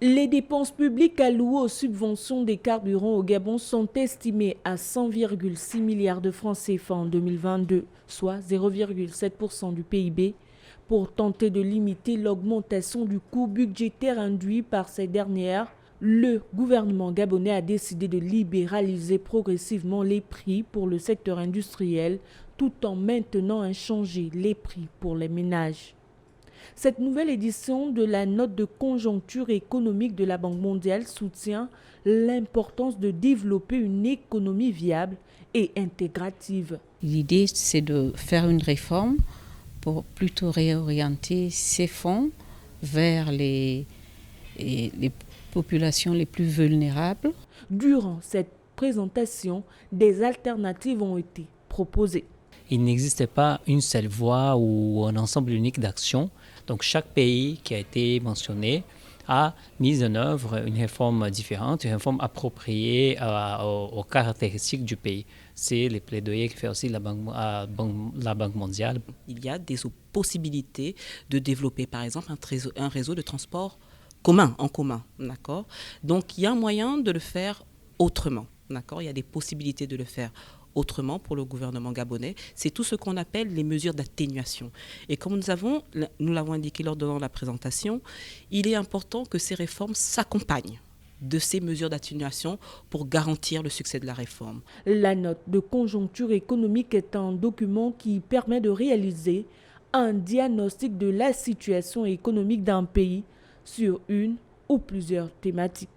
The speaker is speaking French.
Les dépenses publiques allouées aux subventions des carburants au Gabon sont estimées à 100,6 milliards de francs CFA en 2022, soit 0,7% du PIB, pour tenter de limiter l'augmentation du coût budgétaire induit par ces dernières. Le gouvernement gabonais a décidé de libéraliser progressivement les prix pour le secteur industriel tout en maintenant inchangés les prix pour les ménages. Cette nouvelle édition de la note de conjoncture économique de la Banque mondiale soutient l'importance de développer une économie viable et intégrative. L'idée, c'est de faire une réforme pour plutôt réorienter ces fonds vers les populations les plus vulnérables. Durant cette présentation, des alternatives ont été proposées. Il n'existait pas une seule voie ou un ensemble unique d'actions. Donc chaque pays qui a été mentionné a mis en œuvre une réforme différente, une réforme appropriée aux caractéristiques du pays. C'est les plaidoyers que fait aussi la Banque mondiale. Il y a des possibilités de développer par exemple un réseau de transport en commun, d'accord ? Donc il y a un moyen de le faire autrement, d'accord ? Il y a des possibilités de le faire autrement pour le gouvernement gabonais. C'est tout ce qu'on appelle les mesures d'atténuation. Et comme nous l'avons indiqué lors de la présentation, il est important que ces réformes s'accompagnent de ces mesures d'atténuation pour garantir le succès de la réforme. La note de conjoncture économique est un document qui permet de réaliser un diagnostic de la situation économique d'un pays sur une ou plusieurs thématiques.